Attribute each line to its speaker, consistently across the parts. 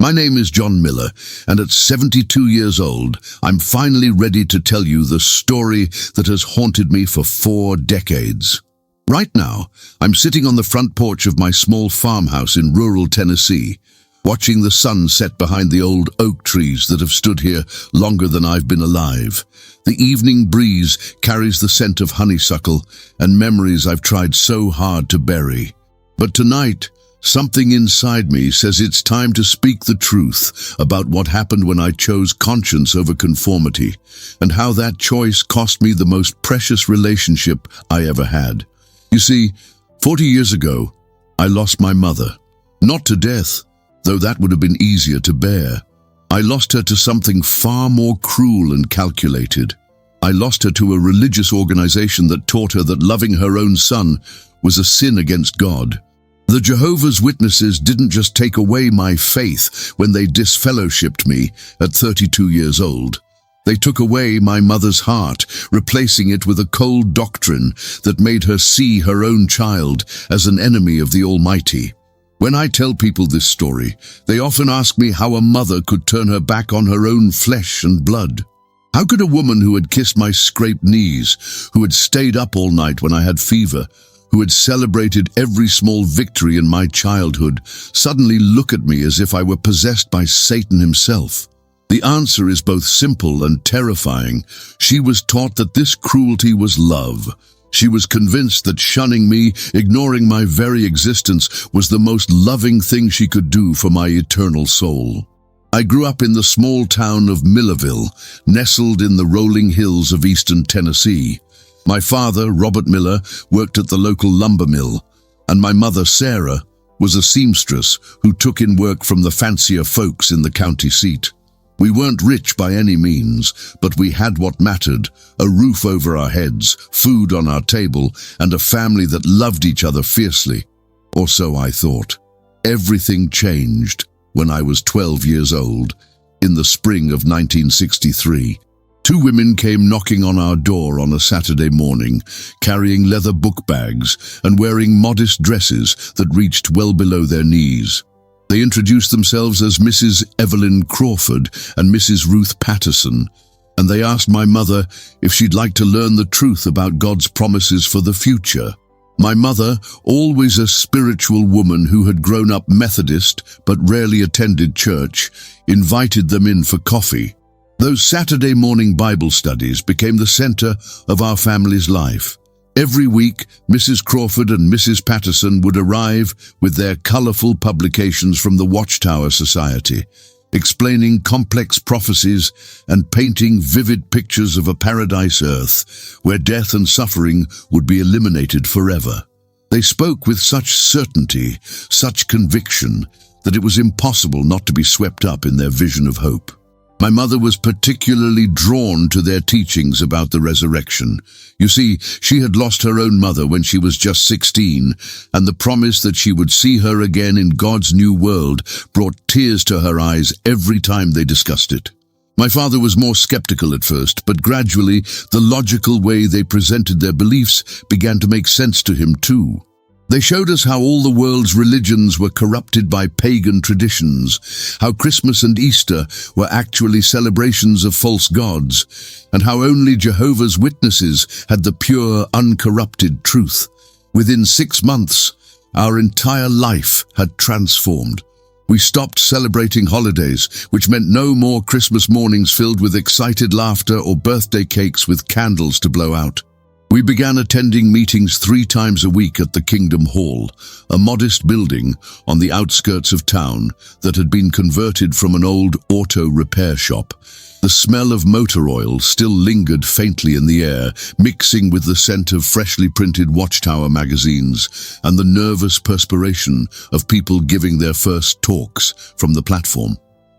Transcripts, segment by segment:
Speaker 1: My name is John Miller, and at 72 years old, I'm finally ready to tell you the story that has haunted me for 4 decades. Right now, I'm sitting on the front porch of my small farmhouse in rural Tennessee, watching the sun set behind the old oak trees that have stood here longer than I've been alive. The evening breeze carries the scent of honeysuckle and memories I've tried so hard to bury. But tonight, something inside me says it's time to speak the truth about what happened when I chose conscience over conformity, and how that choice cost me the most precious relationship I ever had. You see, 40 years ago, I lost my mother. Not to death, though that would have been easier to bear. I lost her to something far more cruel and calculated. I lost her to a religious organization that taught her that loving her own son was a sin against God. The Jehovah's Witnesses didn't just take away my faith when they disfellowshipped me at 32 years old. They took away my mother's heart, replacing it with a cold doctrine that made her see her own child as an enemy of the Almighty. When I tell people this story, they often ask me how a mother could turn her back on her own flesh and blood. How could a woman who had kissed my scraped knees, who had stayed up all night when I had fever, who had celebrated every small victory in my childhood, suddenly look at me as if I were possessed by Satan himself? The answer is both simple and terrifying. She was taught that this cruelty was love. She was convinced that shunning me, ignoring my very existence, was the most loving thing she could do for my eternal soul. I grew up in the small town of Millerville, nestled in the rolling hills of eastern Tennessee. My father, Robert Miller, worked at the local lumber mill, and my mother, Sarah, was a seamstress who took in work from the fancier folks in the county seat. We weren't rich by any means, but we had what mattered: a roof over our heads, food on our table, and a family that loved each other fiercely. Or so I thought. Everything changed when I was 12 years old, in the spring of 1963. 2 women came knocking on our door on a Saturday morning, carrying leather book bags and wearing modest dresses that reached well below their knees. They introduced themselves as Mrs. Evelyn Crawford and Mrs. Ruth Patterson, and they asked my mother if she'd like to learn the truth about God's promises for the future. My mother, always a spiritual woman who had grown up Methodist but rarely attended church, invited them in for coffee. Those Saturday morning Bible studies became the center of our family's life. Every week, Mrs. Crawford and Mrs. Patterson would arrive with their colorful publications from the Watchtower Society, explaining complex prophecies and painting vivid pictures of a paradise earth where death and suffering would be eliminated forever. They spoke with such certainty, such conviction, that it was impossible not to be swept up in their vision of hope. My mother was particularly drawn to their teachings about the resurrection. You see, she had lost her own mother when she was just 16, and the promise that she would see her again in God's new world brought tears to her eyes every time they discussed it. My father was more skeptical at first, but gradually the logical way they presented their beliefs began to make sense to him too. They showed us how all the world's religions were corrupted by pagan traditions, how Christmas and Easter were actually celebrations of false gods, and how only Jehovah's Witnesses had the pure, uncorrupted truth. Within 6 months, our entire life had transformed. We stopped celebrating holidays, which meant no more Christmas mornings filled with excited laughter or birthday cakes with candles to blow out. We began attending meetings 3 times a week at the Kingdom Hall, a modest building on the outskirts of town that had been converted from an old auto repair shop. The smell of motor oil still lingered faintly in the air, mixing with the scent of freshly printed Watchtower magazines and the nervous perspiration of people giving their first talks from the platform.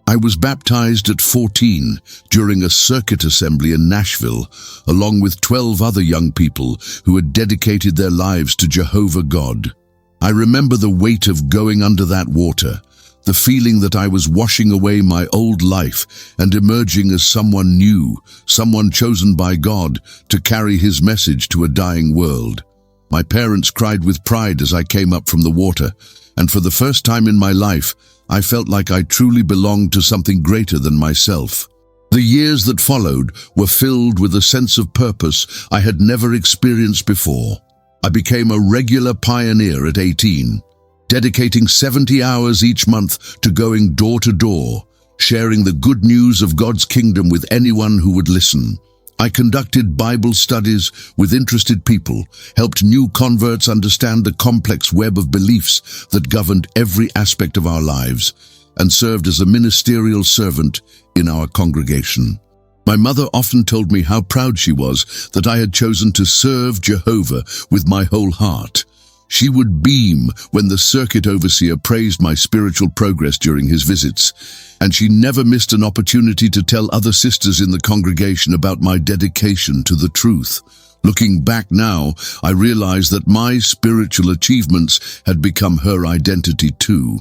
Speaker 1: I was baptized at 14 during a circuit assembly in Nashville, along with 12 other young people who had dedicated their lives to Jehovah God. I remember the weight of going under that water, the feeling that I was washing away my old life and emerging as someone new, someone chosen by God to carry his message to a dying world. My parents cried with pride as I came up from the water, and for the first time in my life, I felt like I truly belonged to something greater than myself. The years that followed were filled with a sense of purpose I had never experienced before. I became a regular pioneer at 18, dedicating 70 hours each month to going door to door, sharing the good news of God's kingdom with anyone who would listen. I conducted Bible studies with interested people, helped new converts understand the complex web of beliefs that governed every aspect of our lives, and served as a ministerial servant in our congregation. My mother often told me how proud she was that I had chosen to serve Jehovah with my whole heart. She would beam when the circuit overseer praised my spiritual progress during his visits, and she never missed an opportunity to tell other sisters in the congregation about my dedication to the truth. Looking back now, I realize that my spiritual achievements had become her identity too.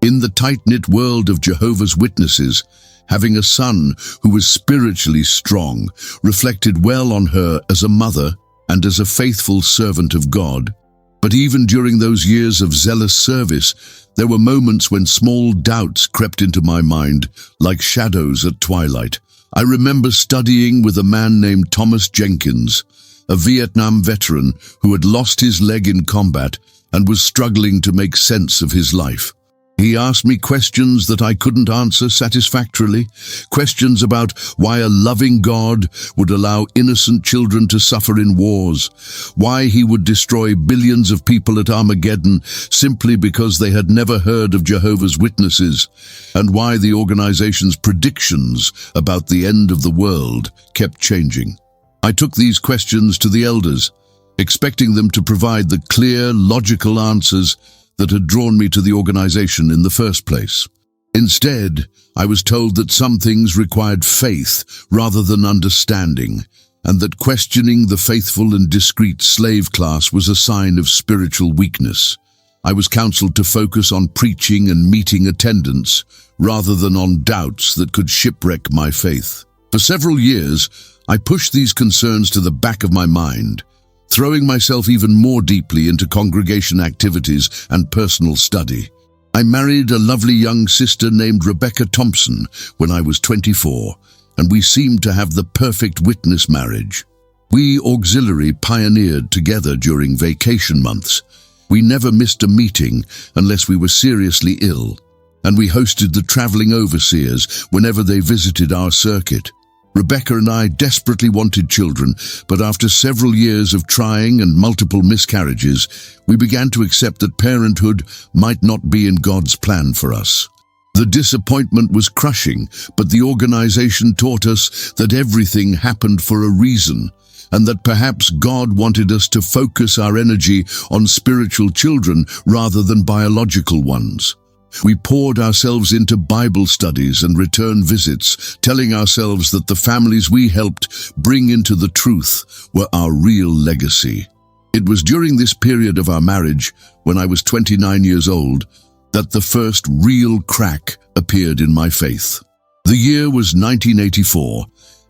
Speaker 1: In the tight-knit world of Jehovah's Witnesses, having a son who was spiritually strong reflected well on her as a mother and as a faithful servant of God. But even during those years of zealous service, there were moments when small doubts crept into my mind, like shadows at twilight. I remember studying with a man named Thomas Jenkins, a Vietnam veteran who had lost his leg in combat and was struggling to make sense of his life. He asked me questions that I couldn't answer satisfactorily, questions about why a loving God would allow innocent children to suffer in wars, why he would destroy billions of people at Armageddon simply because they had never heard of Jehovah's Witnesses, and why the organization's predictions about the end of the world kept changing. I took these questions to the elders, expecting them to provide the clear, logical answers that had drawn me to the organization in the first place. Instead, I was told that some things required faith rather than understanding, and that questioning the faithful and discreet slave class was a sign of spiritual weakness. I was counseled to focus on preaching and meeting attendance, rather than on doubts that could shipwreck my faith. For several years, I pushed these concerns to the back of my mind, throwing myself even more deeply into congregation activities and personal study. I married a lovely young sister named Rebecca Thompson when I was 24, and we seemed to have the perfect witness marriage. We auxiliary pioneered together during vacation months. We never missed a meeting unless we were seriously ill, and we hosted the traveling overseers whenever they visited our circuit. Rebecca and I desperately wanted children, but after several years of trying and multiple miscarriages, we began to accept that parenthood might not be in God's plan for us. The disappointment was crushing, but the organization taught us that everything happened for a reason, and that perhaps God wanted us to focus our energy on spiritual children rather than biological ones. We poured ourselves into Bible studies and return visits, telling ourselves that the families we helped bring into the truth were our real legacy. It was during this period of our marriage, when I was 29 years old, that the first real crack appeared in my faith. The year was 1984,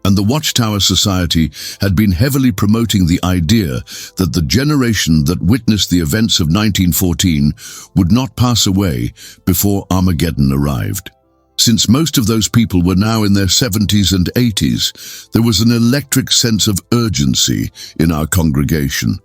Speaker 1: and the Watchtower Society had been heavily promoting the idea that the generation that witnessed the events of 1914 would not pass away before Armageddon arrived. Since most of those people were now in their 70s and 80s, there was an electric sense of urgency in our congregation.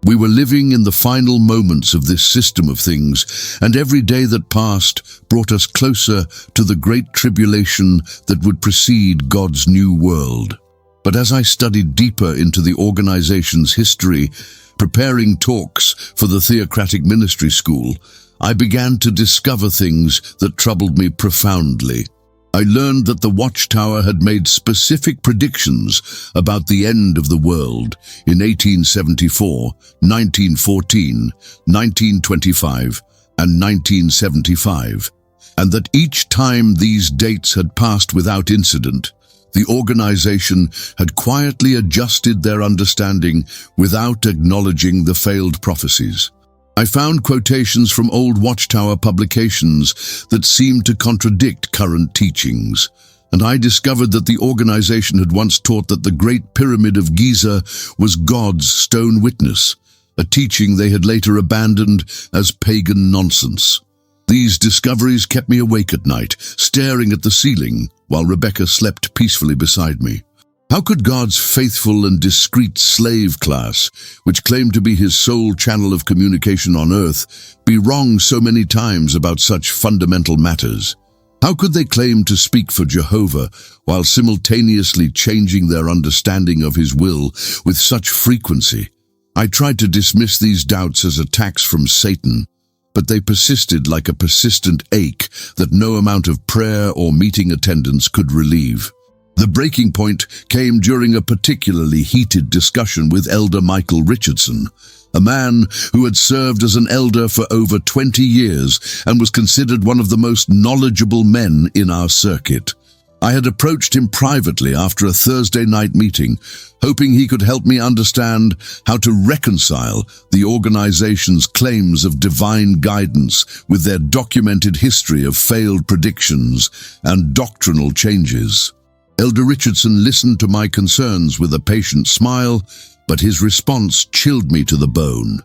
Speaker 1: We were living in the final moments of this system of things, and every day that passed brought us closer to the great tribulation that would precede God's new world. But as I studied deeper into the organization's history, preparing talks for the Theocratic Ministry School, I began to discover things that troubled me profoundly. I learned that the Watchtower had made specific predictions about the end of the world in 1874, 1914, 1925, and 1975, and that each time these dates had passed without incident, the organization had quietly adjusted their understanding without acknowledging the failed prophecies. I found quotations from old Watchtower publications that seemed to contradict current teachings, and I discovered that the organization had once taught that the Great Pyramid of Giza was God's stone witness, a teaching they had later abandoned as pagan nonsense. These discoveries kept me awake at night, staring at the ceiling, while Rebecca slept peacefully beside me. How could God's faithful and discreet slave class, which claimed to be his sole channel of communication on earth, be wrong so many times about such fundamental matters? How could they claim to speak for Jehovah while simultaneously changing their understanding of his will with such frequency? I tried to dismiss these doubts as attacks from Satan, but they persisted like a persistent ache that no amount of prayer or meeting attendance could relieve. The breaking point came during a particularly heated discussion with Elder Michael Richardson, a man who had served as an elder for over 20 years and was considered one of the most knowledgeable men in our circuit. I had approached him privately after a Thursday night meeting, hoping he could help me understand how to reconcile the organization's claims of divine guidance with their documented history of failed predictions and doctrinal changes. Elder Richardson listened to my concerns with a patient smile, but his response chilled me to the bone.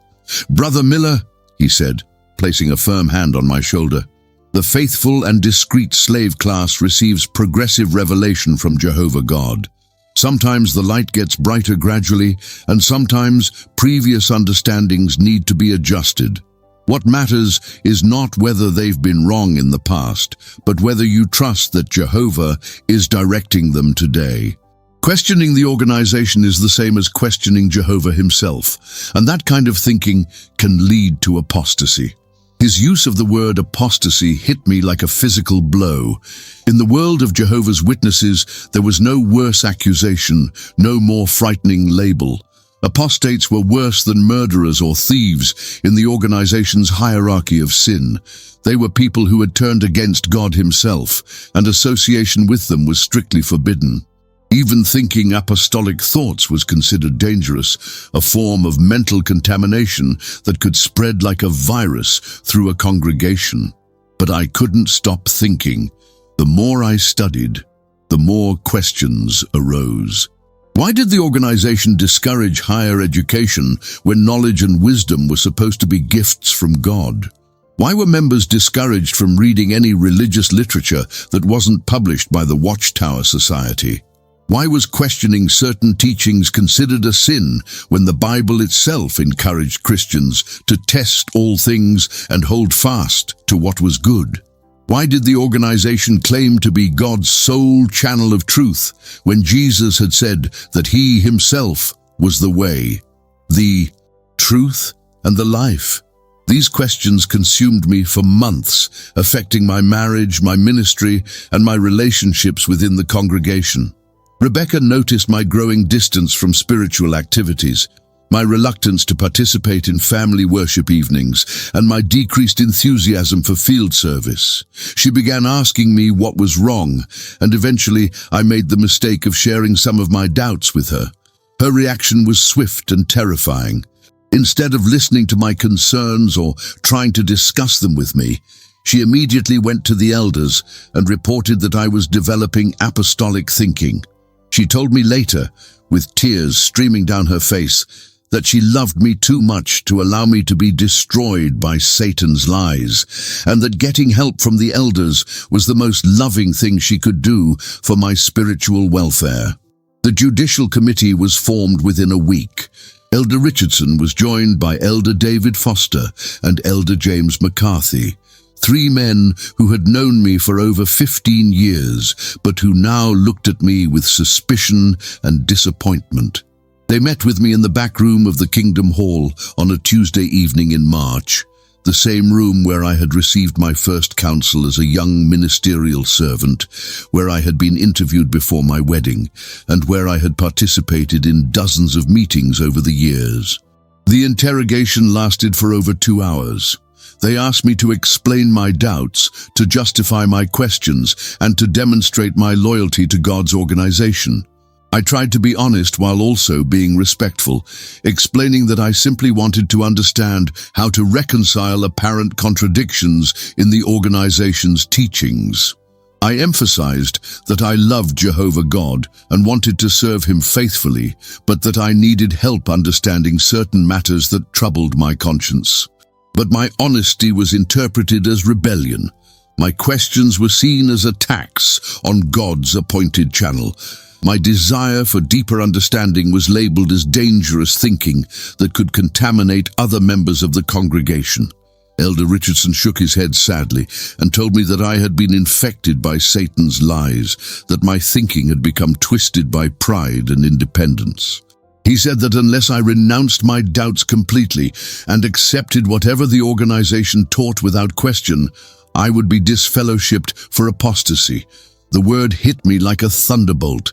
Speaker 1: "Brother Miller," he said, placing a firm hand on my shoulder, "the faithful and discreet slave class receives progressive revelation from Jehovah God. Sometimes the light gets brighter gradually, and sometimes previous understandings need to be adjusted. What matters is not whether they've been wrong in the past, but whether you trust that Jehovah is directing them today." Questioning the organization is the same as questioning Jehovah himself, and that kind of thinking can lead to apostasy. His use of the word apostasy hit me like a physical blow. In the world of Jehovah's Witnesses, there was no worse accusation, no more frightening label. Apostates were worse than murderers or thieves in the organization's hierarchy of sin. They were people who had turned against God himself, and association with them was strictly forbidden. Even thinking apostolic thoughts was considered dangerous, a form of mental contamination that could spread like a virus through a congregation. But I couldn't stop thinking. The more I studied, the more questions arose. Why did the organization discourage higher education when knowledge and wisdom were supposed to be gifts from God? Why were members discouraged from reading any religious literature that wasn't published by the Watchtower Society? Why was questioning certain teachings considered a sin when the Bible itself encouraged Christians to test all things and hold fast to what was good? Why did the organization claim to be God's sole channel of truth when Jesus had said that he himself was the way, the truth, and the life? These questions consumed me for months, affecting my marriage, my ministry, and my relationships within the congregation. Rebecca noticed my growing distance from spiritual activities, my reluctance to participate in family worship evenings, and my decreased enthusiasm for field service. She began asking me what was wrong, and eventually I made the mistake of sharing some of my doubts with her. Her reaction was swift and terrifying. Instead of listening to my concerns or trying to discuss them with me, she immediately went to the elders and reported that I was developing apostolic thinking. She told me later, with tears streaming down her face, that she loved me too much to allow me to be destroyed by Satan's lies, and that getting help from the elders was the most loving thing she could do for my spiritual welfare. The judicial committee was formed within a week. Elder Richardson was joined by Elder David Foster and Elder James McCarthy, 3 men who had known me for over 15 years, but who now looked at me with suspicion and disappointment. They met with me in the back room of the Kingdom Hall on a Tuesday evening in March, the same room where I had received my first counsel as a young ministerial servant, where I had been interviewed before my wedding, and where I had participated in dozens of meetings over the years. The interrogation lasted for over 2 hours. They asked me to explain my doubts, to justify my questions, and to demonstrate my loyalty to God's organization. I tried to be honest while also being respectful, explaining that I simply wanted to understand how to reconcile apparent contradictions in the organization's teachings. I emphasized that I loved Jehovah God and wanted to serve him faithfully, but that I needed help understanding certain matters that troubled my conscience. But my honesty was interpreted as rebellion. My questions were seen as attacks on God's appointed channel. My desire for deeper understanding was labeled as dangerous thinking that could contaminate other members of the congregation. Elder Richardson shook his head sadly and told me that I had been infected by Satan's lies, that my thinking had become twisted by pride and independence. He said that unless I renounced my doubts completely and accepted whatever the organization taught without question, I would be disfellowshipped for apostasy. The word hit me like a thunderbolt.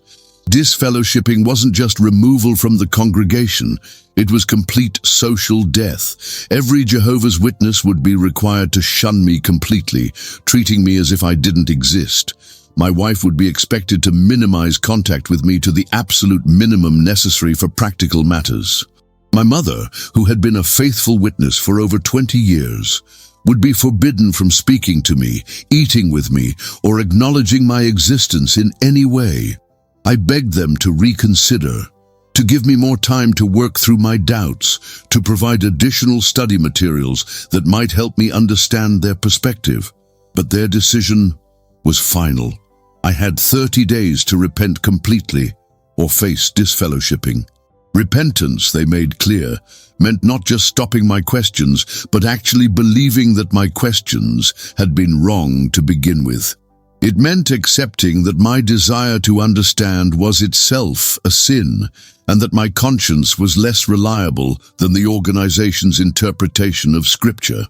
Speaker 1: Disfellowshipping wasn't just removal from the congregation, it was complete social death. Every Jehovah's Witness would be required to shun me completely, treating me as if I didn't exist. My wife would be expected to minimize contact with me to the absolute minimum necessary for practical matters. My mother, who had been a faithful witness for over 20 years, would be forbidden from speaking to me, eating with me, or acknowledging my existence in any way. I begged them to reconsider, to give me more time to work through my doubts, to provide additional study materials that might help me understand their perspective. But their decision was final. I had 30 days to repent completely or face disfellowshipping. Repentance, they made clear, meant not just stopping my questions, but actually believing that my questions had been wrong to begin with. It meant accepting that my desire to understand was itself a sin, and that my conscience was less reliable than the organization's interpretation of Scripture.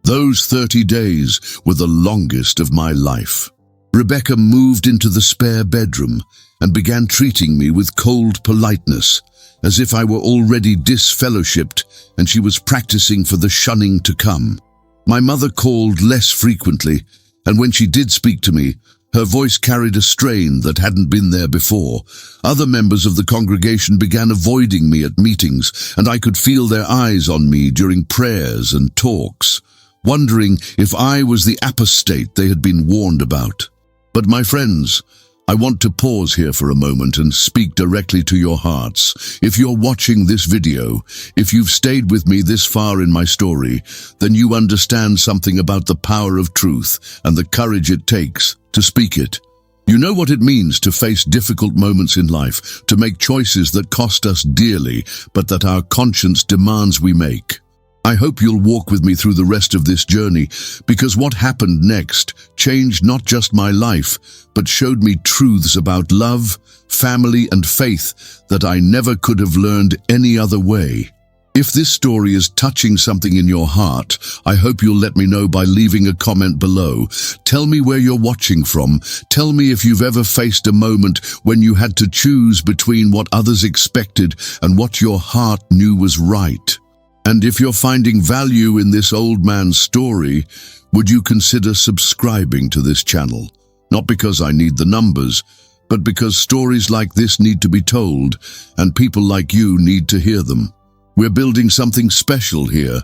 Speaker 1: Those 30 days were the longest of my life. Rebecca moved into the spare bedroom and began treating me with cold politeness, as if I were already disfellowshipped and she was practicing for the shunning to come. My mother called less frequently, and when she did speak to me, her voice carried a strain that hadn't been there before. Other members of the congregation began avoiding me at meetings, and I could feel their eyes on me during prayers and talks, wondering if I was the apostate they had been warned about. But my friends, I want to pause here for a moment and speak directly to your hearts. If you're watching this video, if you've stayed with me this far in my story, then you understand something about the power of truth and the courage it takes to speak it. You know what it means to face difficult moments in life, to make choices that cost us dearly, but that our conscience demands we make. I hope you'll walk with me through the rest of this journey, because what happened next changed not just my life, but showed me truths about love, family, and faith that I never could have learned any other way. If this story is touching something in your heart, I hope you'll let me know by leaving a comment below. Tell me where you're watching from. Tell me if you've ever faced a moment when you had to choose between what others expected and what your heart knew was right. And if you're finding value in this old man's story, would you consider subscribing to this channel? Not because I need the numbers, but because stories like this need to be told, and people like you need to hear them. We're building something special here,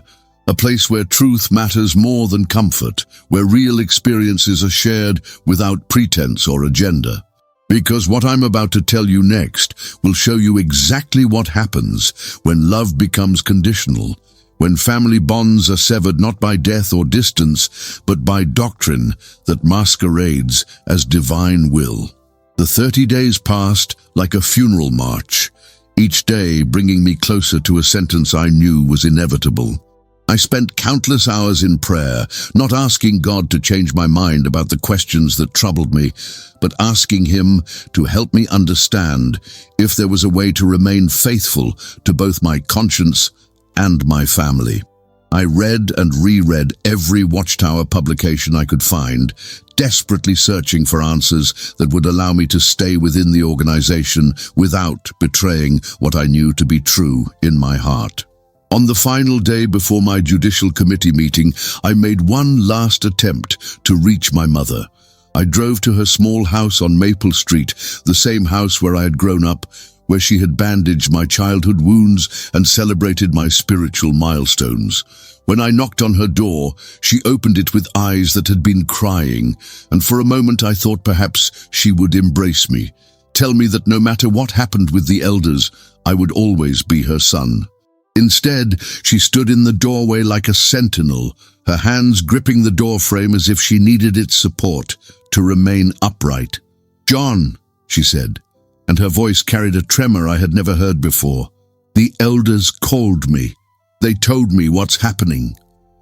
Speaker 1: a place where truth matters more than comfort, where real experiences are shared without pretense or agenda. Because what I'm about to tell you next will show you exactly what happens when love becomes conditional, when family bonds are severed not by death or distance, but by doctrine that masquerades as divine will. The 30 days passed like a funeral march, each day bringing me closer to a sentence I knew was inevitable. I spent countless hours in prayer, not asking God to change my mind about the questions that troubled me, but asking Him to help me understand if there was a way to remain faithful to both my conscience and my family. I read and reread every Watchtower publication I could find, desperately searching for answers that would allow me to stay within the organization without betraying what I knew to be true in my heart. On the final day before my judicial committee meeting, I made one last attempt to reach my mother. I drove to her small house on Maple Street, the same house where I had grown up, where she had bandaged my childhood wounds and celebrated my spiritual milestones. When I knocked on her door, she opened it with eyes that had been crying, and for a moment I thought perhaps she would embrace me, tell me that no matter what happened with the elders, I would always be her son. Instead, she stood in the doorway like a sentinel, her hands gripping the doorframe as if she needed its support to remain upright. "John," she said, and her voice carried a tremor I had never heard before. "The elders called me. They told me what's happening."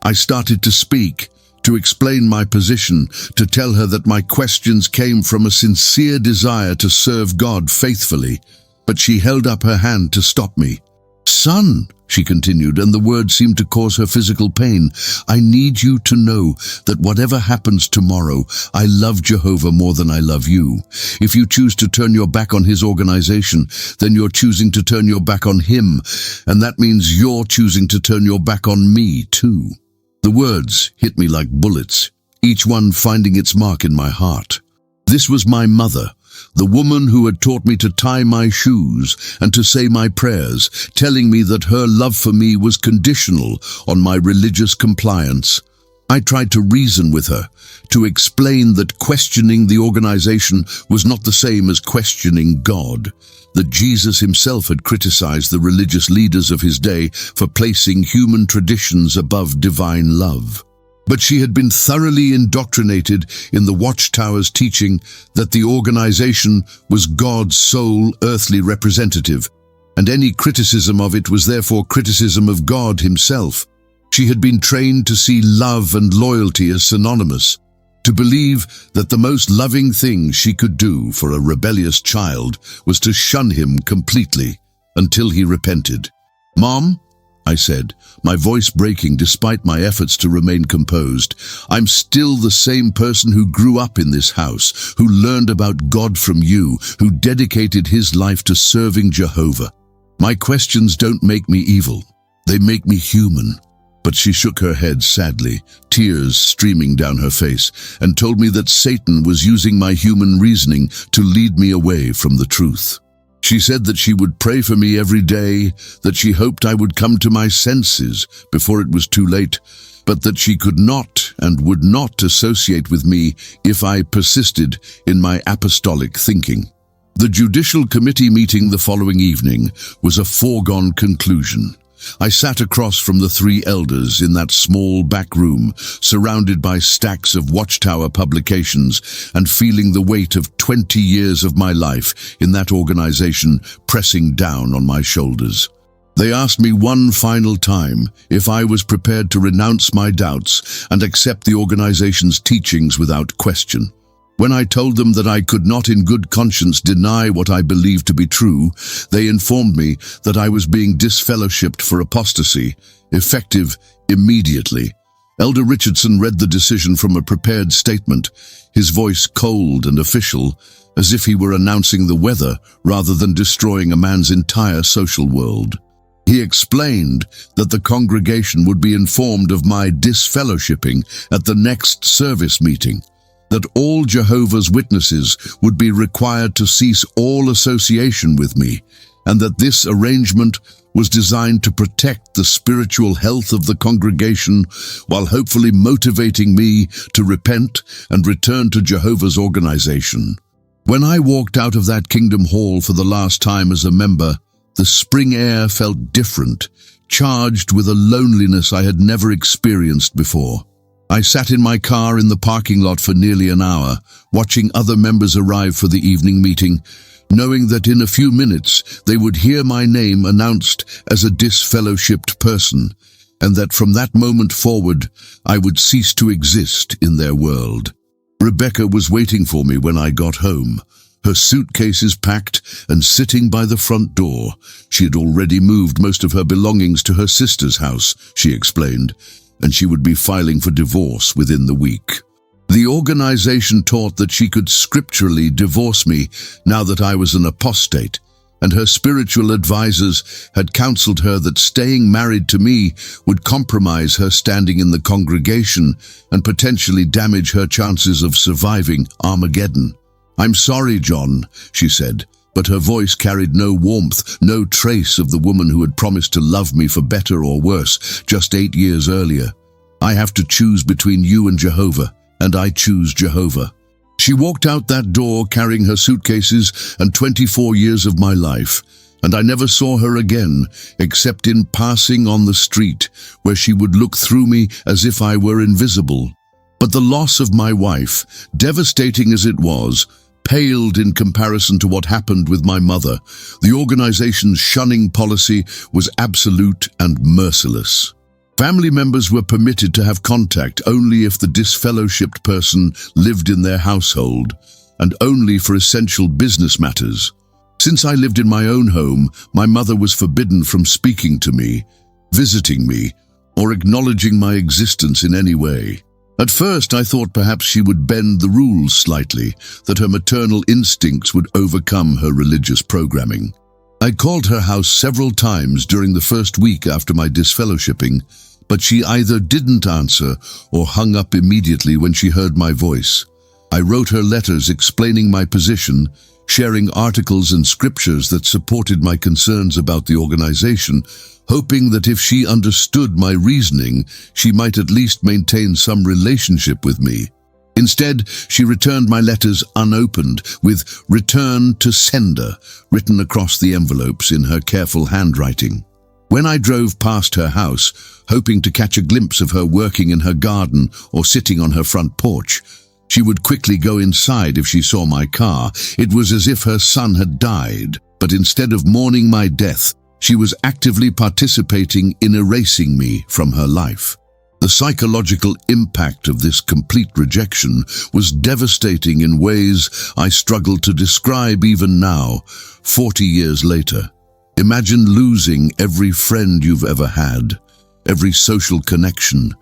Speaker 1: I started to speak, to explain my position, to tell her that my questions came from a sincere desire to serve God faithfully, but she held up her hand to stop me. "Son," she continued, and the words seemed to cause her physical pain, "I need you to know that whatever happens tomorrow, I love Jehovah more than I love you. If you choose to turn your back on his organization, then you're choosing to turn your back on him, and that means you're choosing to turn your back on me too." The words hit me like bullets, each one finding its mark in my heart. This was my mother, the woman who had taught me to tie my shoes and to say my prayers, telling me that her love for me was conditional on my religious compliance. I tried to reason with her, to explain that questioning the organization was not the same as questioning God, that Jesus himself had criticized the religious leaders of his day for placing human traditions above divine love. But she had been thoroughly indoctrinated in the Watchtower's teaching that the organization was God's sole earthly representative, and any criticism of it was therefore criticism of God himself. She had been trained to see love and loyalty as synonymous, to believe that the most loving thing she could do for a rebellious child was to shun him completely until he repented. "Mom," I said, my voice breaking despite my efforts to remain composed, "I'm still the same person who grew up in this house, who learned about God from you, who dedicated his life to serving Jehovah. My questions don't make me evil. They make me human." But she shook her head sadly, tears streaming down her face, and told me that Satan was using my human reasoning to lead me away from the truth. She said that she would pray for me every day, that she hoped I would come to my senses before it was too late, but that she could not and would not associate with me if I persisted in my apostolic thinking. The judicial committee meeting the following evening was a foregone conclusion. I sat across from the three elders in that small back room, surrounded by stacks of Watchtower publications and feeling the weight of 20 years of my life in that organization pressing down on my shoulders. They asked me one final time if I was prepared to renounce my doubts and accept the organization's teachings without question. When I told them that I could not in good conscience deny what I believed to be true, they informed me that I was being disfellowshipped for apostasy, effective immediately. Elder Richardson read the decision from a prepared statement, his voice cold and official, as if he were announcing the weather rather than destroying a man's entire social world. He explained that the congregation would be informed of my disfellowshipping at the next service meeting, that all Jehovah's Witnesses would be required to cease all association with me, and that this arrangement was designed to protect the spiritual health of the congregation while hopefully motivating me to repent and return to Jehovah's organization. When I walked out of that Kingdom Hall for the last time as a member, the spring air felt different, charged with a loneliness I had never experienced before. I sat in my car in the parking lot for nearly an hour, watching other members arrive for the evening meeting, knowing that in a few minutes they would hear my name announced as a disfellowshipped person, and that from that moment forward I would cease to exist in their world. Rebecca was waiting for me when I got home, her suitcases packed and sitting by the front door. She had already moved most of her belongings to her sister's house, she explained, and she would be filing for divorce within the week. The organization taught that she could scripturally divorce me now that I was an apostate, and her spiritual advisors had counseled her that staying married to me would compromise her standing in the congregation and potentially damage her chances of surviving Armageddon. "I'm sorry, John," she said, but her voice carried no warmth, no trace of the woman who had promised to love me for better or worse just 8 years earlier. "I have to choose between you and Jehovah, and I choose Jehovah." She walked out that door carrying her suitcases and 24 years of my life, and I never saw her again, except in passing on the street, where she would look through me as if I were invisible. But the loss of my wife, devastating as it was, paled in comparison to what happened with my mother. The organization's shunning policy was absolute and merciless. Family members were permitted to have contact only if the disfellowshipped person lived in their household, and only for essential business matters. Since I lived in my own home, my mother was forbidden from speaking to me, visiting me, or acknowledging my existence in any way. At first, I thought perhaps she would bend the rules slightly, that her maternal instincts would overcome her religious programming. I called her house several times during the first week after my disfellowshipping, but she either didn't answer or hung up immediately when she heard my voice. I wrote her letters explaining my position, sharing articles and scriptures that supported my concerns about the organization, hoping that if she understood my reasoning, she might at least maintain some relationship with me. Instead, she returned my letters unopened, with "Return to Sender" written across the envelopes in her careful handwriting. When I drove past her house, hoping to catch a glimpse of her working in her garden or sitting on her front porch, she would quickly go inside if she saw my car. It was as if her son had died, but instead of mourning my death, she was actively participating in erasing me from her life. The psychological impact of this complete rejection was devastating in ways I struggle to describe even now, 40 years later. Imagine losing every friend you've ever had, every social connection,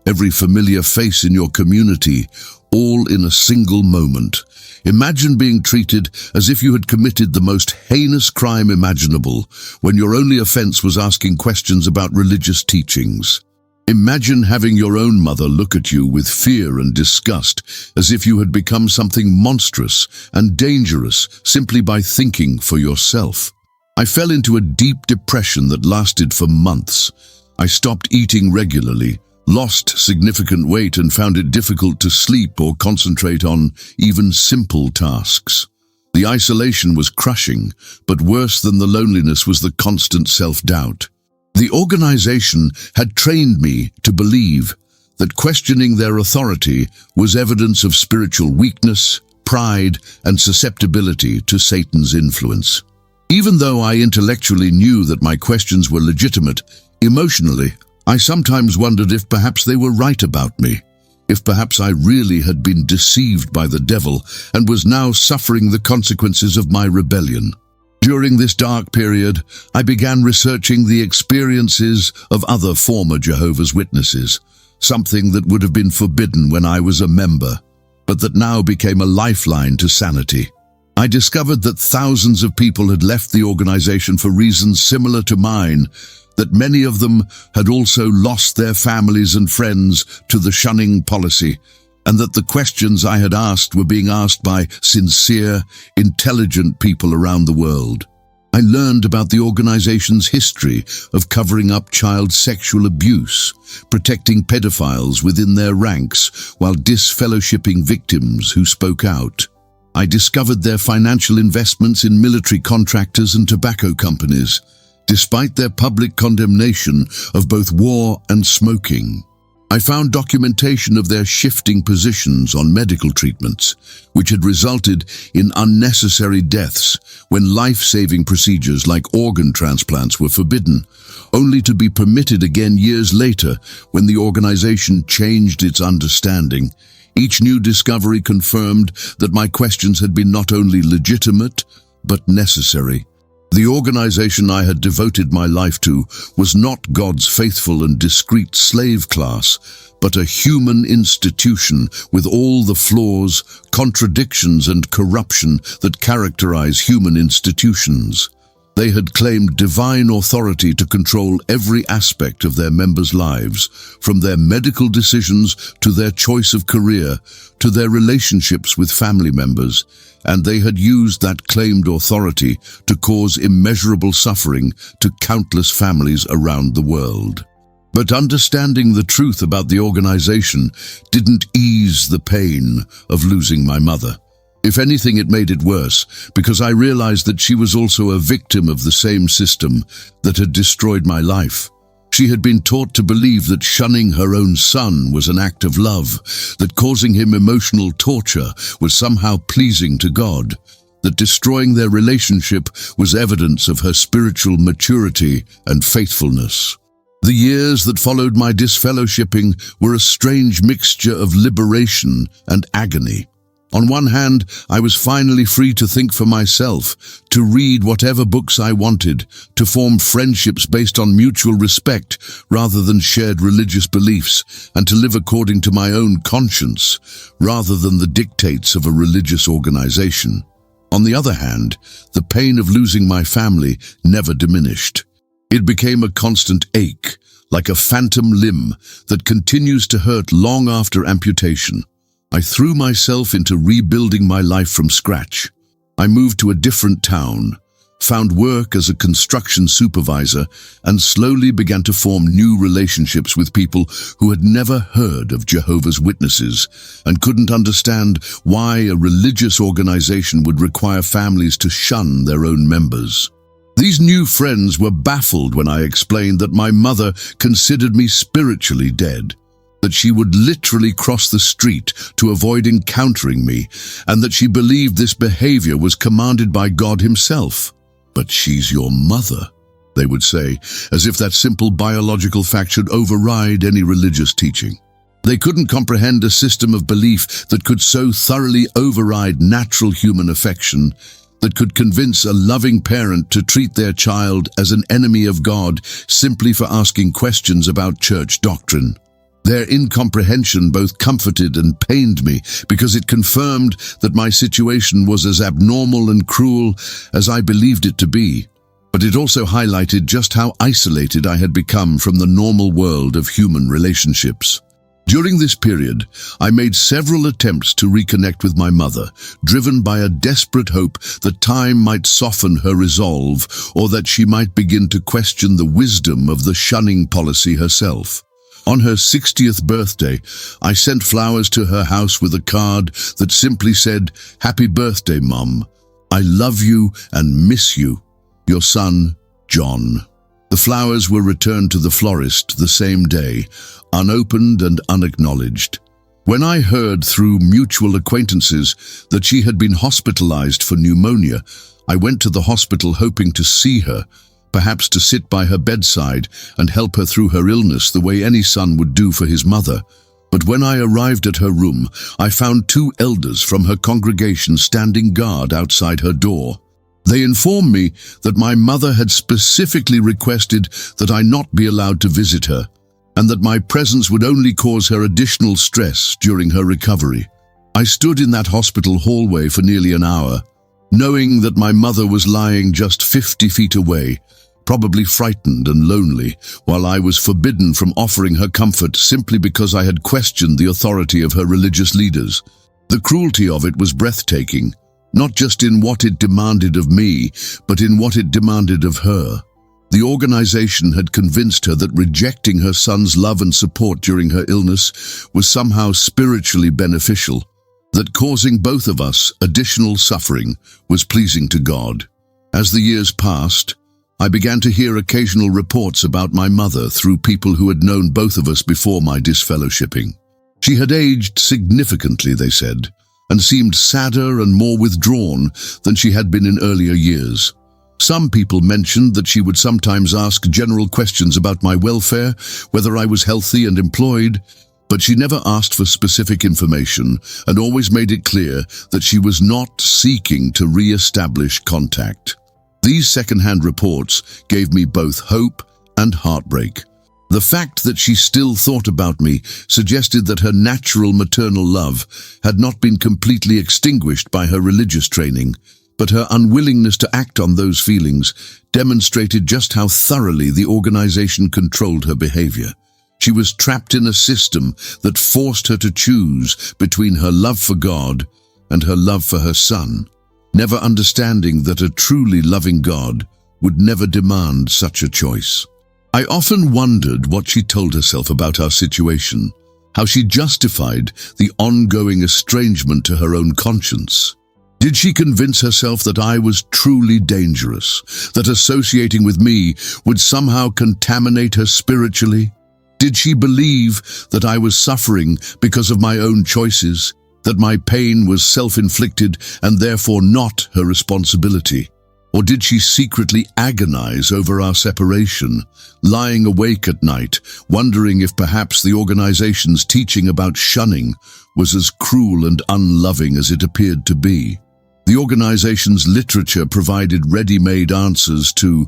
Speaker 1: every familiar face in your community, all in a single moment. Imagine being treated as if you had committed the most heinous crime imaginable, when your only offense was asking questions about religious teachings. Imagine having your own mother look at you with fear and disgust, as if you had become something monstrous and dangerous simply by thinking for yourself. I fell into a deep depression that lasted for months. I stopped eating regularly, lost significant weight, and found it difficult to sleep or concentrate on even simple tasks. The isolation was crushing, but worse than the loneliness was the constant self-doubt. The organization had trained me to believe that questioning their authority was evidence of spiritual weakness, pride, and susceptibility to Satan's influence. Even though I intellectually knew that my questions were legitimate, emotionally, I sometimes wondered if perhaps they were right about me, if perhaps I really had been deceived by the devil and was now suffering the consequences of my rebellion. During this dark period, I began researching the experiences of other former Jehovah's Witnesses, something that would have been forbidden when I was a member, but that now became a lifeline to sanity. I discovered that thousands of people had left the organization for reasons similar to mine, that many of them had also lost their families and friends to the shunning policy, and that the questions I had asked were being asked by sincere, intelligent people around the world. I learned about the organization's history of covering up child sexual abuse, protecting pedophiles within their ranks while disfellowshipping victims who spoke out. I discovered their financial investments in military contractors and tobacco companies, despite their public condemnation of both war and smoking. I found documentation of their shifting positions on medical treatments, which had resulted in unnecessary deaths when life-saving procedures like organ transplants were forbidden, only to be permitted again years later when the organization changed its understanding. Each new discovery confirmed that my questions had been not only legitimate, but necessary. The organization I had devoted my life to was not God's faithful and discreet slave class, but a human institution with all the flaws, contradictions, and corruption that characterize human institutions. They had claimed divine authority to control every aspect of their members' lives, from their medical decisions to their choice of career, to their relationships with family members, and they had used that claimed authority to cause immeasurable suffering to countless families around the world. But understanding the truth about the organization didn't ease the pain of losing my mother. If anything, it made it worse, because I realized that she was also a victim of the same system that had destroyed my life. She had been taught to believe that shunning her own son was an act of love, that causing him emotional torture was somehow pleasing to God, that destroying their relationship was evidence of her spiritual maturity and faithfulness. The years that followed my disfellowshipping were a strange mixture of liberation and agony. On one hand, I was finally free to think for myself, to read whatever books I wanted, to form friendships based on mutual respect rather than shared religious beliefs, and to live according to my own conscience rather than the dictates of a religious organization. On the other hand, the pain of losing my family never diminished. It became a constant ache, like a phantom limb that continues to hurt long after amputation. I threw myself into rebuilding my life from scratch. I moved to a different town, found work as a construction supervisor, and slowly began to form new relationships with people who had never heard of Jehovah's Witnesses and couldn't understand why a religious organization would require families to shun their own members. These new friends were baffled when I explained that my mother considered me spiritually dead, that she would literally cross the street to avoid encountering me, and that she believed this behavior was commanded by God himself. "But she's your mother," they would say, as if that simple biological fact should override any religious teaching. They couldn't comprehend a system of belief that could so thoroughly override natural human affection, that could convince a loving parent to treat their child as an enemy of God simply for asking questions about church doctrine. Their incomprehension both comforted and pained me, because it confirmed that my situation was as abnormal and cruel as I believed it to be. But it also highlighted just how isolated I had become from the normal world of human relationships. During this period, I made several attempts to reconnect with my mother, driven by a desperate hope that time might soften her resolve, or that she might begin to question the wisdom of the shunning policy herself. On her 60th birthday, I sent flowers to her house with a card that simply said, "Happy birthday, Mom. I love you and miss you. Your son, John." The flowers were returned to the florist the same day, unopened and unacknowledged. When I heard through mutual acquaintances that she had been hospitalized for pneumonia, I went to the hospital hoping to see her, perhaps to sit by her bedside and help her through her illness the way any son would do for his mother. But when I arrived at her room, I found 2 elders from her congregation standing guard outside her door. They informed me that my mother had specifically requested that I not be allowed to visit her, and that my presence would only cause her additional stress during her recovery. I stood in that hospital hallway for nearly an hour, knowing that my mother was lying just 50 feet away, probably frightened and lonely, while I was forbidden from offering her comfort simply because I had questioned the authority of her religious leaders. The cruelty of it was breathtaking, not just in what it demanded of me, but in what it demanded of her. The organization had convinced her that rejecting her son's love and support during her illness was somehow spiritually beneficial, that causing both of us additional suffering was pleasing to God. As the years passed, I began to hear occasional reports about my mother through people who had known both of us before my disfellowshipping. She had aged significantly, they said, and seemed sadder and more withdrawn than she had been in earlier years. Some people mentioned that she would sometimes ask general questions about my welfare, whether I was healthy and employed, but she never asked for specific information and always made it clear that she was not seeking to re-establish contact. These second-hand reports gave me both hope and heartbreak. The fact that she still thought about me suggested that her natural maternal love had not been completely extinguished by her religious training, but her unwillingness to act on those feelings demonstrated just how thoroughly the organization controlled her behavior. She was trapped in a system that forced her to choose between her love for God and her love for her son, never understanding that a truly loving God would never demand such a choice. I often wondered what she told herself about our situation, how she justified the ongoing estrangement to her own conscience. Did she convince herself that I was truly dangerous, that associating with me would somehow contaminate her spiritually? Did she believe that I was suffering because of my own choices, that my pain was self-inflicted and therefore not her responsibility? Or did she secretly agonize over our separation, lying awake at night, wondering if perhaps the organization's teaching about shunning was as cruel and unloving as it appeared to be? The organization's literature provided ready-made answers to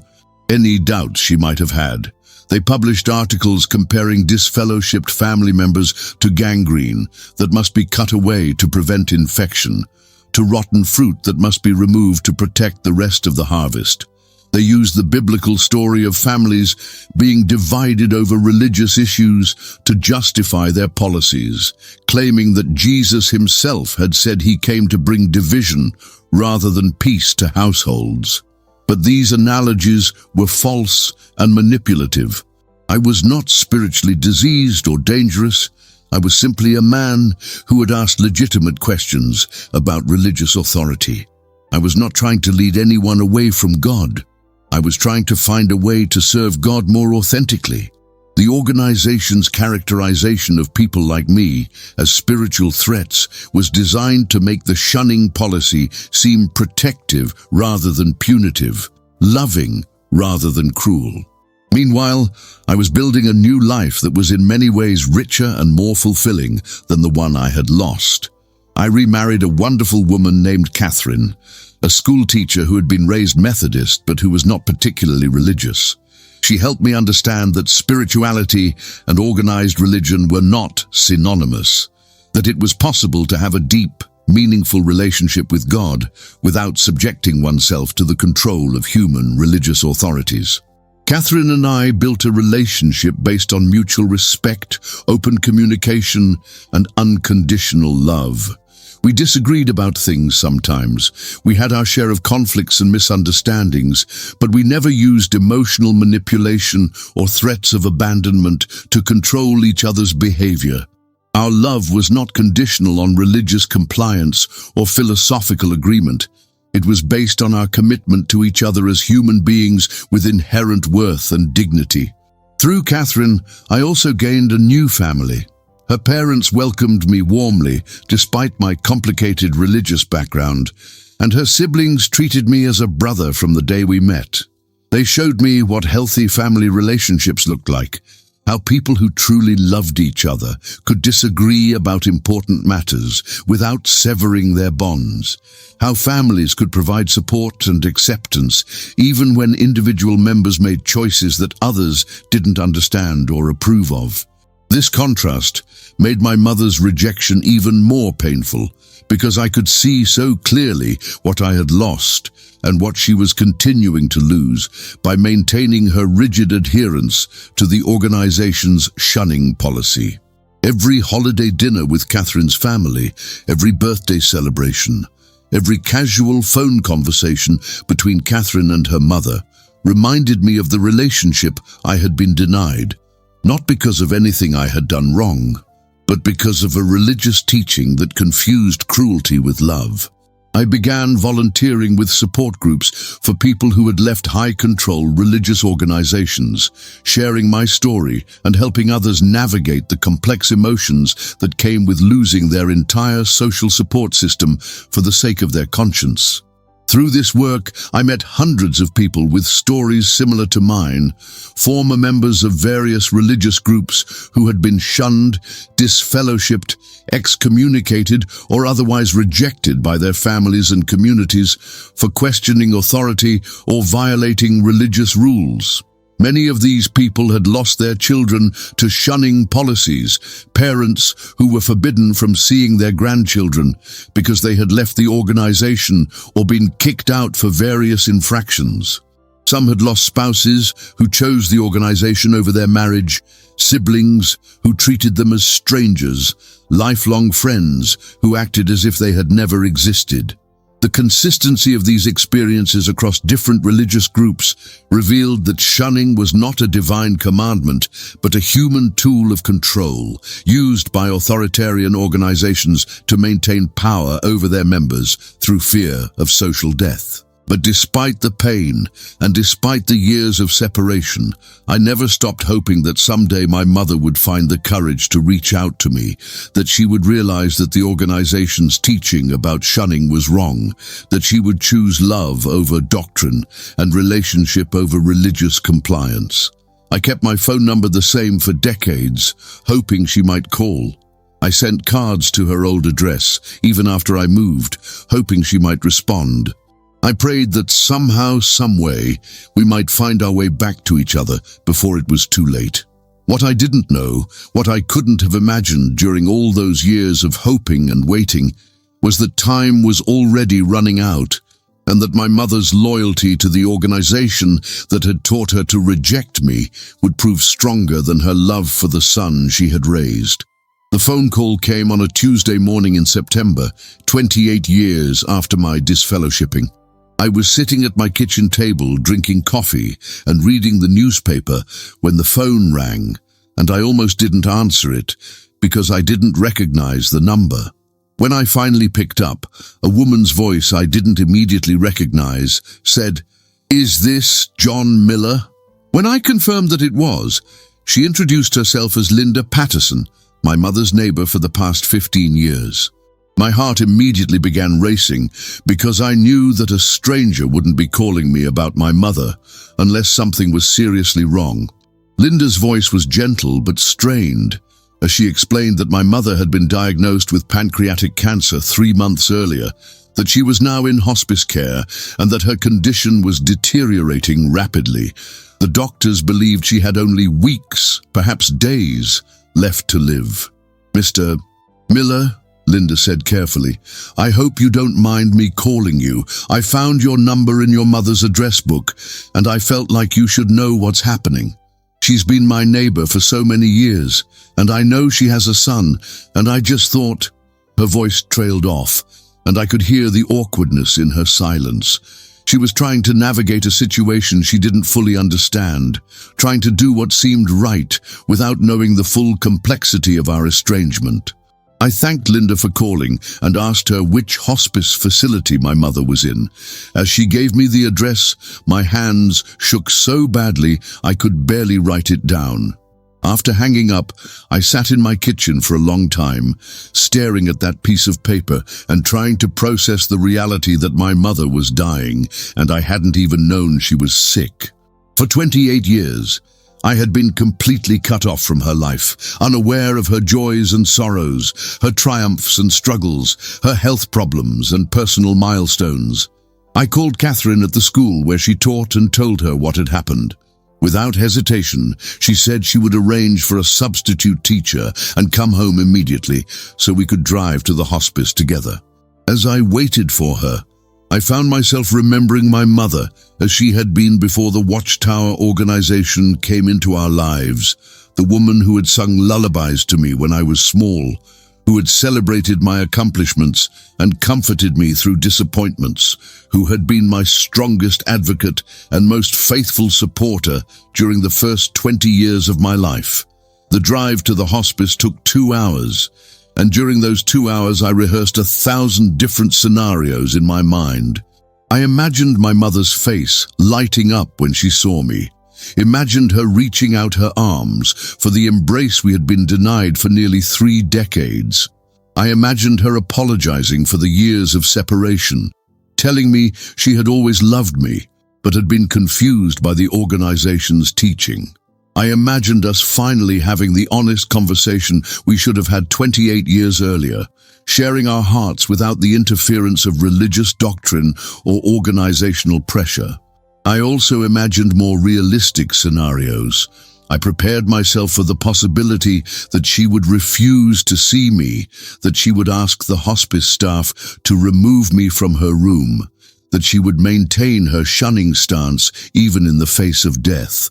Speaker 1: any doubts she might have had. They published articles comparing disfellowshipped family members to gangrene that must be cut away to prevent infection, to rotten fruit that must be removed to protect the rest of the harvest. They used the biblical story of families being divided over religious issues to justify their policies, claiming that Jesus himself had said he came to bring division rather than peace to households. But these analogies were false and manipulative. I was not spiritually diseased or dangerous. I was simply a man who had asked legitimate questions about religious authority. I was not trying to lead anyone away from God. I was trying to find a way to serve God more authentically. The organization's characterization of people like me as spiritual threats was designed to make the shunning policy seem protective rather than punitive, loving rather than cruel. Meanwhile, I was building a new life that was in many ways richer and more fulfilling than the one I had lost. I remarried a wonderful woman named Catherine, a school teacher who had been raised Methodist but who was not particularly religious. She helped me understand that spirituality and organized religion were not synonymous, that it was possible to have a deep, meaningful relationship with God without subjecting oneself to the control of human religious authorities. Catherine and I built a relationship based on mutual respect, open communication, and unconditional love. We disagreed about things sometimes. We had our share of conflicts and misunderstandings, but we never used emotional manipulation or threats of abandonment to control each other's behavior. Our love was not conditional on religious compliance or philosophical agreement. It was based on our commitment to each other as human beings with inherent worth and dignity. Through Catherine, I also gained a new family. Her parents welcomed me warmly, despite my complicated religious background, and her siblings treated me as a brother from the day we met. They showed me what healthy family relationships looked like, how people who truly loved each other could disagree about important matters without severing their bonds, how families could provide support and acceptance even when individual members made choices that others didn't understand or approve of. This contrast made my mother's rejection even more painful because I could see so clearly what I had lost and what she was continuing to lose by maintaining her rigid adherence to the organization's shunning policy. Every holiday dinner with Catherine's family, every birthday celebration, every casual phone conversation between Catherine and her mother reminded me of the relationship I had been denied. Not because of anything I had done wrong, but because of a religious teaching that confused cruelty with love. I began volunteering with support groups for people who had left high-control religious organizations, sharing my story and helping others navigate the complex emotions that came with losing their entire social support system for the sake of their conscience. Through this work, I met hundreds of people with stories similar to mine, former members of various religious groups who had been shunned, disfellowshipped, excommunicated, or otherwise rejected by their families and communities for questioning authority or violating religious rules. Many of these people had lost their children to shunning policies, parents who were forbidden from seeing their grandchildren because they had left the organization or been kicked out for various infractions. Some had lost spouses who chose the organization over their marriage, siblings who treated them as strangers, lifelong friends who acted as if they had never existed. The consistency of these experiences across different religious groups revealed that shunning was not a divine commandment, but a human tool of control, used by authoritarian organizations to maintain power over their members through fear of social death. But despite the pain, and despite the years of separation, I never stopped hoping that someday my mother would find the courage to reach out to me, that she would realize that the organization's teaching about shunning was wrong, that she would choose love over doctrine and relationship over religious compliance. I kept my phone number the same for decades, hoping she might call. I sent cards to her old address, even after I moved, hoping she might respond. I prayed that somehow, some way, we might find our way back to each other before it was too late. What I didn't know, what I couldn't have imagined during all those years of hoping and waiting, was that time was already running out, and that my mother's loyalty to the organization that had taught her to reject me would prove stronger than her love for the son she had raised. The phone call came on a Tuesday morning in September, 28 years after my disfellowshipping. I was sitting at my kitchen table drinking coffee and reading the newspaper when the phone rang, and I almost didn't answer it because I didn't recognize the number. When I finally picked up, a woman's voice I didn't immediately recognize said, "Is this John Miller?" When I confirmed that it was, she introduced herself as Linda Patterson, my mother's neighbor for the past 15 years. My heart immediately began racing because I knew that a stranger wouldn't be calling me about my mother unless something was seriously wrong. Linda's voice was gentle but strained as she explained that my mother had been diagnosed with pancreatic cancer 3 months earlier, that she was now in hospice care and that her condition was deteriorating rapidly. The doctors believed she had only weeks, perhaps days, left to live. "Mr. Miller," Linda said carefully, "I hope you don't mind me calling you. I found your number in your mother's address book, and I felt like you should know what's happening. She's been my neighbor for so many years, and I know she has a son, and I just thought—" Her voice trailed off, and I could hear the awkwardness in her silence. She was trying to navigate a situation she didn't fully understand, trying to do what seemed right without knowing the full complexity of our estrangement. I thanked Linda for calling and asked her which hospice facility my mother was in. As she gave me the address, my hands shook so badly I could barely write it down. After hanging up, I sat in my kitchen for a long time, staring at that piece of paper and trying to process the reality that my mother was dying and I hadn't even known she was sick. For 28 years, I had been completely cut off from her life, unaware of her joys and sorrows, her triumphs and struggles, her health problems and personal milestones. I called Catherine at the school where she taught and told her what had happened. Without hesitation, she said she would arrange for a substitute teacher and come home immediately so we could drive to the hospice together. As I waited for her, I found myself remembering my mother as she had been before the Watchtower organization came into our lives, the woman who had sung lullabies to me when I was small, who had celebrated my accomplishments and comforted me through disappointments, who had been my strongest advocate and most faithful supporter during the first 20 years of my life. The drive to the hospice took 2 hours, and during those 2 hours I rehearsed 1,000 different scenarios in my mind. I imagined my mother's face lighting up when she saw me, imagined her reaching out her arms for the embrace we had been denied for nearly 3 decades. I imagined her apologizing for the years of separation, telling me she had always loved me, but had been confused by the organization's teaching. I imagined us finally having the honest conversation we should have had 28 years earlier, sharing our hearts without the interference of religious doctrine or organizational pressure. I also imagined more realistic scenarios. I prepared myself for the possibility that she would refuse to see me, that she would ask the hospice staff to remove me from her room, that she would maintain her shunning stance even in the face of death.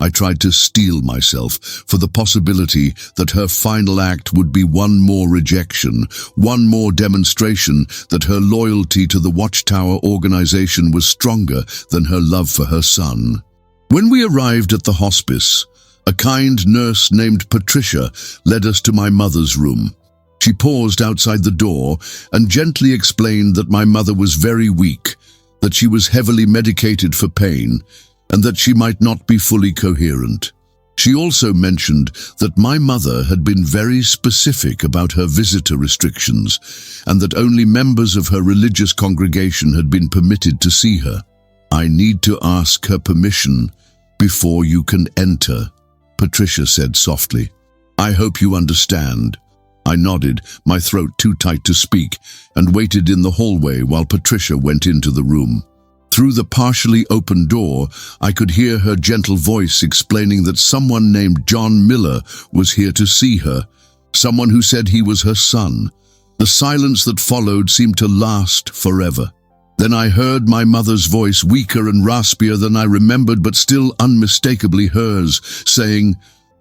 Speaker 1: I tried to steel myself for the possibility that her final act would be one more rejection, one more demonstration that her loyalty to the Watchtower organization was stronger than her love for her son. When we arrived at the hospice, a kind nurse named Patricia led us to my mother's room. She paused outside the door and gently explained that my mother was very weak, that she was heavily medicated for pain, and that she might not be fully coherent. She also mentioned that my mother had been very specific about her visitor restrictions, and that only members of her religious congregation had been permitted to see her. "I need to ask her permission before you can enter," Patricia said softly. "I hope you understand." I nodded, my throat too tight to speak, and waited in the hallway while Patricia went into the room. Through the partially open door, I could hear her gentle voice explaining that someone named John Miller was here to see her, someone who said he was her son. The silence that followed seemed to last forever. Then I heard my mother's voice, weaker and raspier than I remembered, but still unmistakably hers, saying,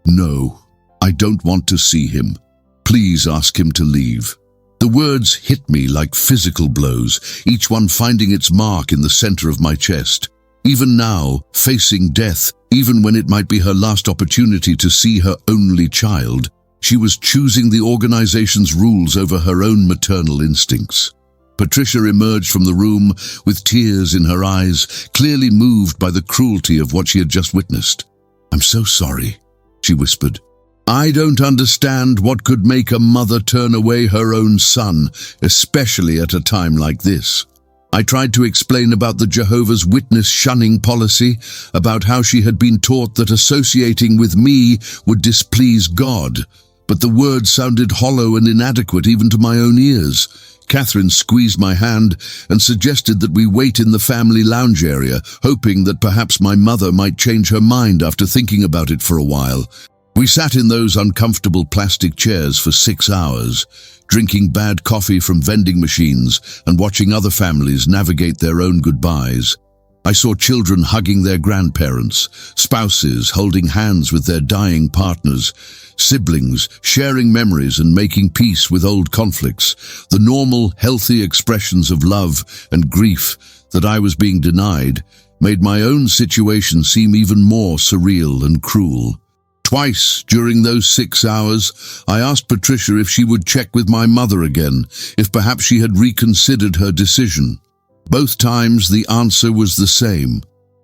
Speaker 1: "No, I don't want to see him. Please ask him to leave." The words hit me like physical blows, each one finding its mark in the center of my chest. Even now, facing death, even when it might be her last opportunity to see her only child, she was choosing the organization's rules over her own maternal instincts. Patricia emerged from the room with tears in her eyes, clearly moved by the cruelty of what she had just witnessed. "I'm so sorry," she whispered. "I don't understand what could make a mother turn away her own son, especially at a time like this." I tried to explain about the Jehovah's Witness shunning policy, about how she had been taught that associating with me would displease God, but the words sounded hollow and inadequate even to my own ears. Catherine squeezed my hand and suggested that we wait in the family lounge area, hoping that perhaps my mother might change her mind after thinking about it for a while. We sat in those uncomfortable plastic chairs for 6 hours, drinking bad coffee from vending machines and watching other families navigate their own goodbyes. I saw children hugging their grandparents, spouses holding hands with their dying partners, siblings sharing memories and making peace with old conflicts, the normal, healthy expressions of love and grief that I was being denied made my own situation seem even more surreal and cruel. Twice during those 6 hours, I asked Patricia if she would check with my mother again, if perhaps she had reconsidered her decision. Both times the answer was the same.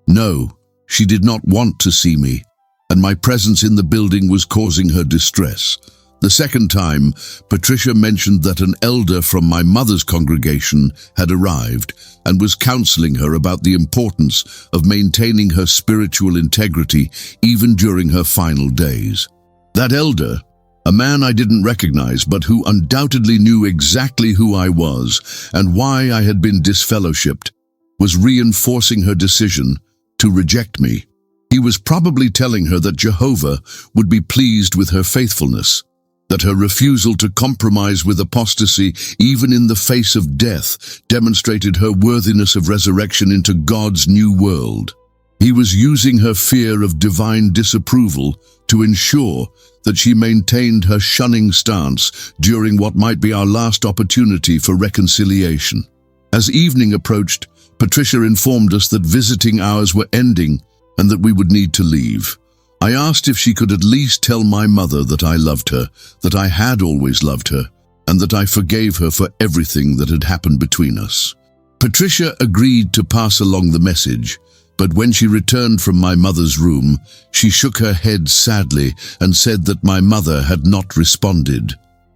Speaker 1: No, she did not want to see me, and my presence in the building was causing her distress. The second time, Patricia mentioned that an elder from my mother's congregation had arrived and was counseling her about the importance of maintaining her spiritual integrity even during her final days. That elder, a man I didn't recognize but who undoubtedly knew exactly who I was and why I had been disfellowshipped, was reinforcing her decision to reject me. He was probably telling her that Jehovah would be pleased with her faithfulness, that her refusal to compromise with apostasy, even in the face of death, demonstrated her worthiness of resurrection into God's new world. He was using her fear of divine disapproval to ensure that she maintained her shunning stance during what might be our last opportunity for reconciliation. As evening approached, Patricia informed us that visiting hours were ending and that we would need to leave. I asked if she could at least tell my mother that I loved her, that I had always loved her, and that I forgave her for everything that had happened between us. Patricia agreed to pass along the message, but when she returned from my mother's room, she shook her head sadly and said that my mother had not responded.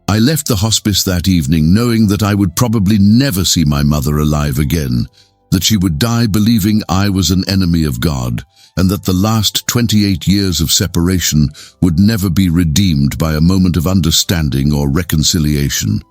Speaker 1: I left the hospice that evening knowing that I would probably never see my mother alive again, that she would die believing I was an enemy of God, and that the last 28 years of separation would never be redeemed by a moment of understanding or reconciliation.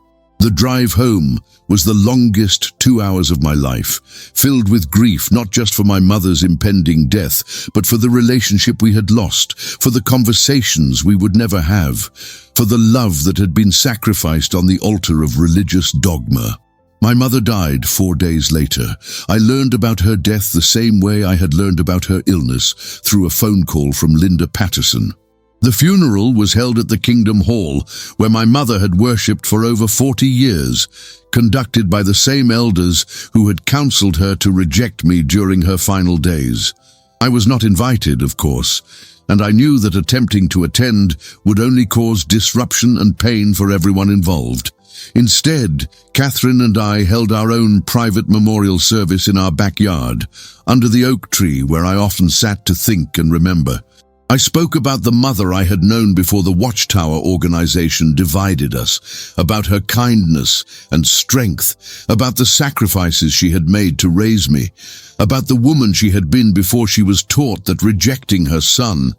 Speaker 1: The drive home was the longest 2 hours of my life, filled with grief not just for my mother's impending death, but for the relationship we had lost, for the conversations we would never have, for the love that had been sacrificed on the altar of religious dogma. My mother died 4 days later. I learned about her death the same way I had learned about her illness, through a phone call from Linda Patterson. The funeral was held at the Kingdom Hall, where my mother had worshipped for over 40 years, conducted by the same elders who had counseled her to reject me during her final days. I was not invited, of course, and I knew that attempting to attend would only cause disruption and pain for everyone involved. Instead, Catherine and I held our own private memorial service in our backyard, under the oak tree where I often sat to think and remember. I spoke about the mother I had known before the Watchtower organization divided us, about her kindness and strength, about the sacrifices she had made to raise me, about the woman she had been before she was taught that rejecting her son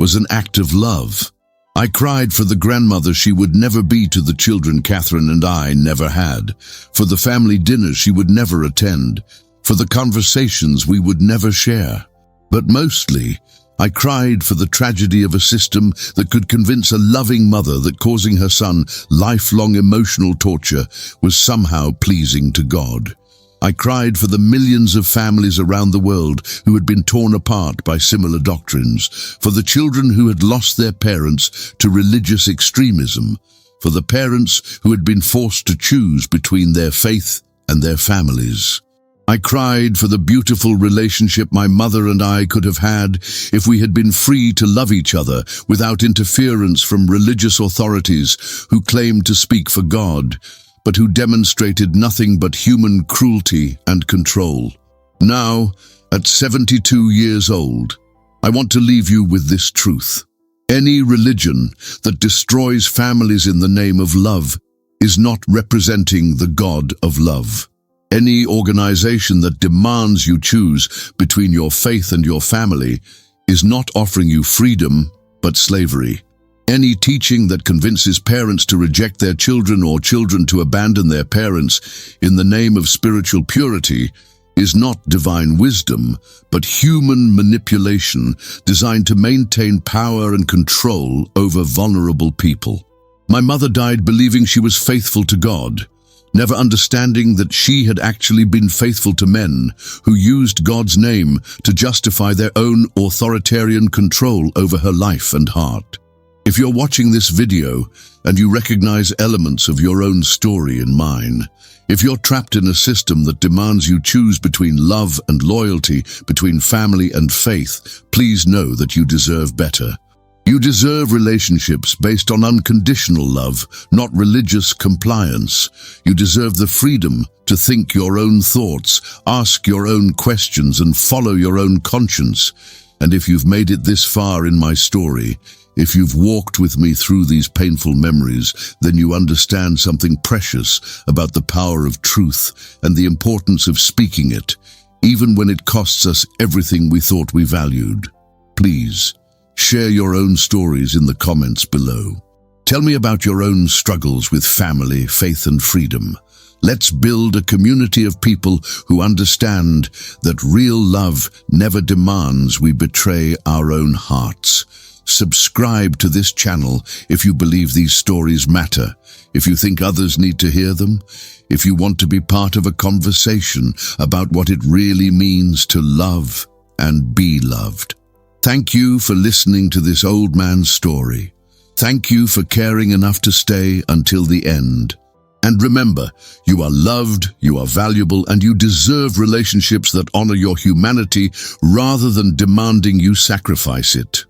Speaker 1: was an act of love. I cried for the grandmother she would never be to the children Catherine and I never had, for the family dinners she would never attend, for the conversations we would never share. But mostly, I cried for the tragedy of a system that could convince a loving mother that causing her son lifelong emotional torture was somehow pleasing to God. I cried for the millions of families around the world who had been torn apart by similar doctrines, for the children who had lost their parents to religious extremism, for the parents who had been forced to choose between their faith and their families. I cried for the beautiful relationship my mother and I could have had if we had been free to love each other without interference from religious authorities who claimed to speak for God, but who demonstrated nothing but human cruelty and control. Now, at 72 years old, I want to leave you with this truth. Any religion that destroys families in the name of love is not representing the God of love. Any organization that demands you choose between your faith and your family is not offering you freedom, but slavery. Any teaching that convinces parents to reject their children or children to abandon their parents in the name of spiritual purity is not divine wisdom, but human manipulation designed to maintain power and control over vulnerable people. My mother died believing she was faithful to God, never understanding that she had actually been faithful to men who used God's name to justify their own authoritarian control over her life and heart. If you're watching this video and you recognize elements of your own story in mine, if you're trapped in a system that demands you choose between love and loyalty, between family and faith, please know that you deserve better. You deserve relationships based on unconditional love, not religious compliance. You deserve the freedom to think your own thoughts, ask your own questions, and follow your own conscience. And if you've made it this far in my story, if you've walked with me through these painful memories, then you understand something precious about the power of truth and the importance of speaking it, even when it costs us everything we thought we valued. Please, share your own stories in the comments below. Tell me about your own struggles with family, faith, and freedom. Let's build a community of people who understand that real love never demands we betray our own hearts. Subscribe to this channel if you believe these stories matter, if you think others need to hear them, if you want to be part of a conversation about what it really means to love and be loved. Thank you for listening to this old man's story. Thank you for caring enough to stay until the end. And remember, you are loved, you are valuable, and you deserve relationships that honor your humanity rather than demanding you sacrifice it.